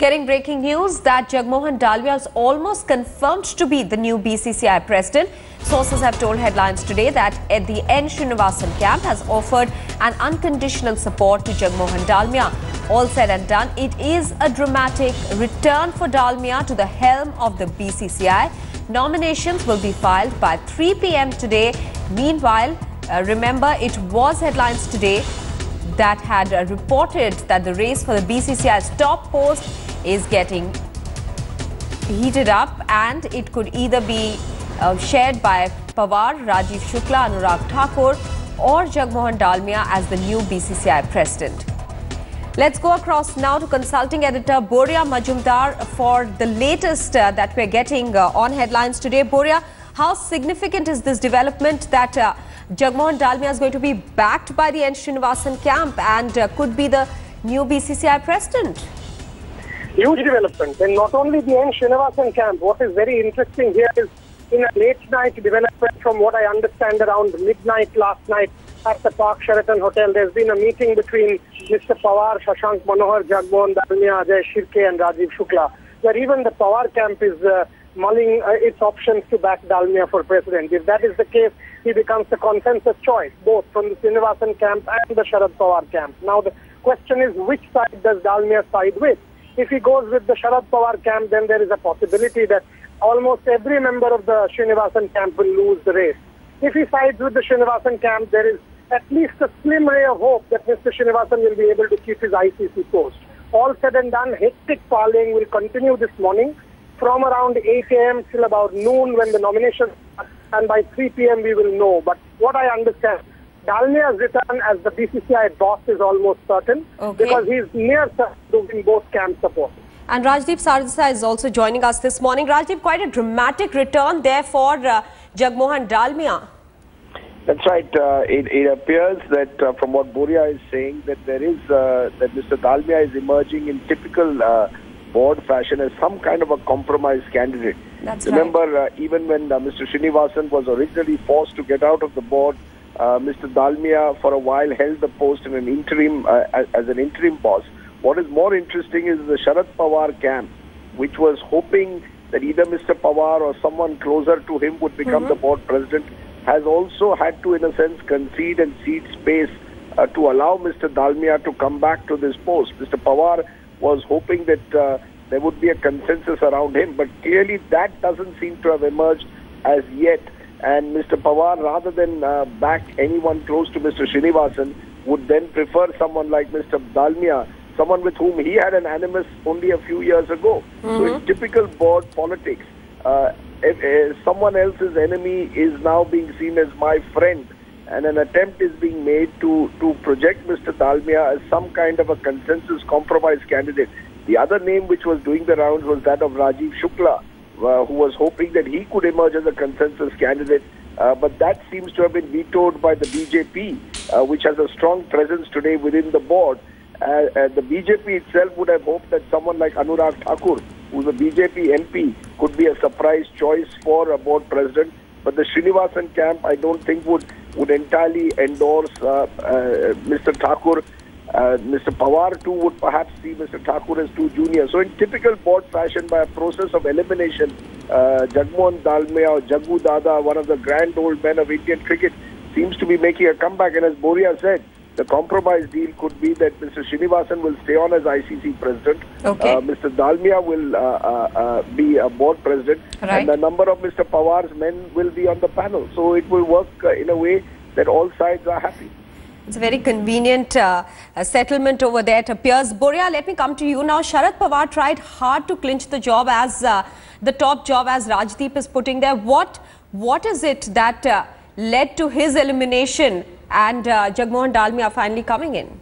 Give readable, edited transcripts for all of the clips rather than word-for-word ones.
Getting breaking news that Jagmohan Dalmiya is almost confirmed to be the new BCCI president. Sources have told Headlines today that at the N. Srinivasan camp has offered an unconditional support to Jagmohan Dalmiya. All said and done, it is a dramatic return for Dalmiya to the helm of the BCCI. Nominations will be filed by 3 p.m. today. Meanwhile, remember, it was Headlines today that had reported that the race for the BCCI's top post is getting heated up, and it could either be shared by Pawar, Rajiv Shukla, Anurag Thakur or Jagmohan Dalmiya as the new BCCI president. Let's go across now to consulting editor Boria Majumdar for the latest that we're getting on Headlines today. Boria, how significant is this development that Jagmohan Dalmiya is going to be backed by the N. Srinivasan camp and could be the new BCCI president? Huge development. And not only the N. Srinivasan camp, what is very interesting here is in a late night development, from what I understand, around midnight last night at the Park Sheraton Hotel, there's been a meeting between Mr. Pawar, Shashank Manohar, Jagmohan Dalmiya, Ajay Shirke and Rajiv Shukla, where even the Pawar camp is mulling its options to back Dalmiya for president. If that is the case, he becomes the consensus choice, both from the Srinivasan camp and the Sharad Pawar camp. Now the question is, which side does Dalmiya side with? If he goes with the Sharad Pawar camp, then there is a possibility that almost every member of the Srinivasan camp will lose the race. If he sides with the Srinivasan camp, there is at least a slim ray of hope that Mr. Srinivasan will be able to keep his ICC post. All said and done, hectic parleying will continue this morning from around 8 a.m. till about noon when the nominations start, and by 3 p.m. we will know. But what I understand, Dalmiya's return as the BCCI boss is almost certain, because he is near to both camp support. And Rajdeep Sardesai is also joining us this morning. Rajdeep, quite a dramatic return there for Jagmohan Dalmiya. That's right. It appears that from what Boria is saying, that there is that Mr. Dalmiya is emerging in typical board fashion as some kind of a compromise candidate. That's Remember, right. Even when Mr. Srinivasan was originally forced to get out of the board, Mr. Dalmiya for a while held the post in an interim as an interim boss. What is more interesting is the Sharad Pawar camp, which was hoping that either Mr. Pawar or someone closer to him would become the board president, has also had to, in a sense, concede and cede space to allow Mr. Dalmiya to come back to this post. Mr. Pawar was hoping that there would be a consensus around him, but clearly that doesn't seem to have emerged as yet. And Mr. Pawar, rather than back anyone close to Mr. Srinivasan, would then prefer someone like Mr. Dalmiya, someone with whom he had an animus only a few years ago. So in typical board politics, if someone else's enemy is now being seen as my friend, and an attempt is being made to project Mr. Dalmiya as some kind of a consensus compromise candidate. The other name which was doing the rounds was that of Rajiv Shukla, who was hoping that he could emerge as a consensus candidate, but that seems to have been vetoed by the BJP, which has a strong presence today within the board. The BJP itself would have hoped that someone like Anurag Thakur, who's a BJP MP, could be a surprise choice for a board president. But the Srinivasan camp, I don't think would entirely endorse Mr. Thakur. Mr. Pawar too would perhaps see Mr. Thakur as too junior. So in typical board fashion, by a process of elimination, Jagmohan Dalmiya or Jaggu Dada, one of the grand old men of Indian cricket, seems to be making a comeback. And as Boria said, the compromise deal could be that Mr. Srinivasan will stay on as ICC president. Mr. Dalmiya will be a board president. And a number of Mr. Pawar's men will be on the panel. So it will work in a way that all sides are happy. It's a very convenient settlement over there, it appears. Boria, let me come to you now. Sharad Pawar tried hard to clinch the job as the top job, as Rajdeep is putting there. What is it that led to his elimination and Jagmohan Dalmiya finally coming in?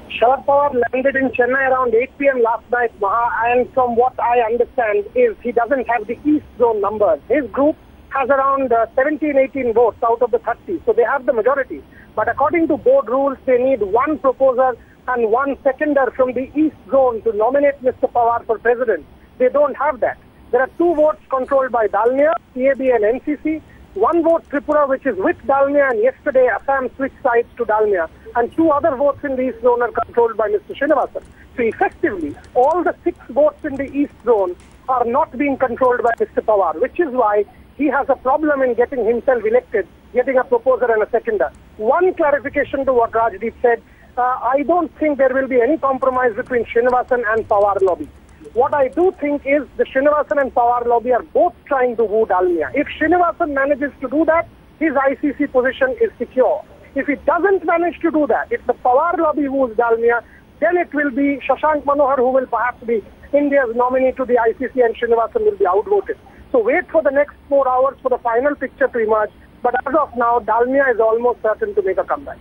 Sharad Pawar landed in Chennai around 8 p.m. last night, and from what I understand is he doesn't have the East Zone numbers. His group has around 17-18 votes out of the 30, so they have the majority. But according to board rules, they need one proposer and one seconder from the East Zone to nominate Mr. Pawar for president. They don't have that. There are 2 votes controlled by Dalmiya, CAB and NCC, 1 vote Tripura, which is with Dalmiya, and yesterday Assam switched sides to Dalmiya, and 2 other votes in the East Zone are controlled by Mr. Srinivasan. So effectively, all the 6 votes in the East Zone are not being controlled by Mr. Pawar, which is why he has a problem in getting himself elected, getting a proposer and a seconder. One clarification to what Rajdeep said, I don't think there will be any compromise between Srinivasan and Pawar lobby. What I do think is the Srinivasan and Pawar lobby are both trying to woo Dalmiya. If Srinivasan manages to do that, his ICC position is secure. If he doesn't manage to do that, if the Pawar lobby woos Dalmiya, then it will be Shashank Manohar who will perhaps be India's nominee to the ICC and Srinivasan will be outvoted. So wait for the next 4 hours for the final picture to emerge. But as of now, Dalmiya is almost certain to make a comeback.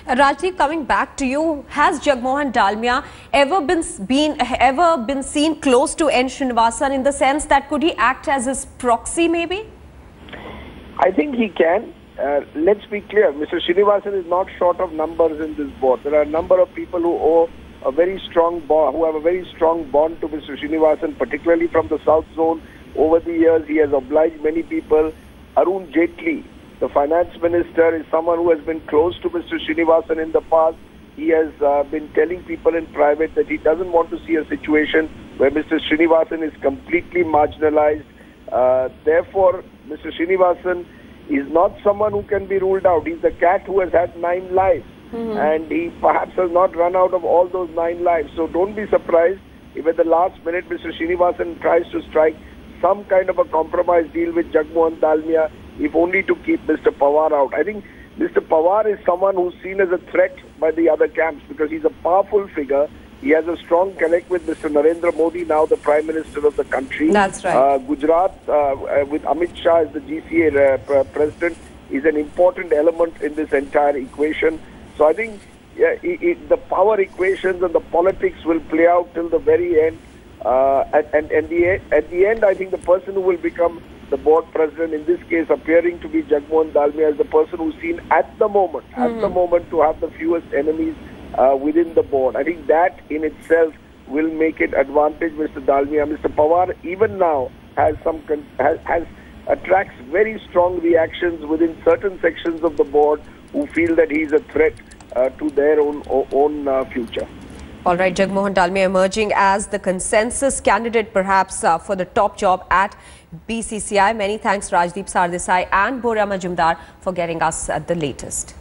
Rajdeep, coming back to you, has Jagmohan Dalmiya ever been seen close to N. Srinivasan in the sense that could he act as his proxy maybe? I think he can. Let's be clear, Mr. Srinivasan is not short of numbers in this board. There are a number of people who owe a very strong bond, who have a very strong bond to Mr. Srinivasan, particularly from the South Zone. Over the years, he has obliged many people. Arun Jaitley, the finance minister, is someone who has been close to Mr. Srinivasan in the past. He has been telling people in private that he doesn't want to see a situation where Mr. Srinivasan is completely marginalized. Therefore, Mr. Srinivasan is not someone who can be ruled out. He's the cat who has had 9 lives. And he perhaps has not run out of all those 9 lives. So don't be surprised if at the last minute Mr. Srinivasan tries to strike some kind of a compromise deal with Jagmohan Dalmiya, if only to keep Mr. Pawar out. I think Mr. Pawar is someone who's seen as a threat by the other camps because he's a powerful figure. He has a strong connect with Mr. Narendra Modi, now the Prime Minister of the country. That's right. Gujarat, with Amit Shah as the GCA president, is an important element in this entire equation. So I think the power equations and the politics will play out till the very end. At the end, I think the person who will become the board president, in this case appearing to be Jagmohan Dalmiya, is the person who's seen at the moment to have the fewest enemies within the board. I think that in itself will make it advantage Mr. Dalmiya. Mr. Pawar even now attracts very strong reactions within certain sections of the board who feel that he's a threat to their own future. All right, Jagmohan Dalmiya emerging as the consensus candidate perhaps for the top job at BCCI. Many thanks Rajdeep Sardesai and Bora Majumdar for getting us the latest.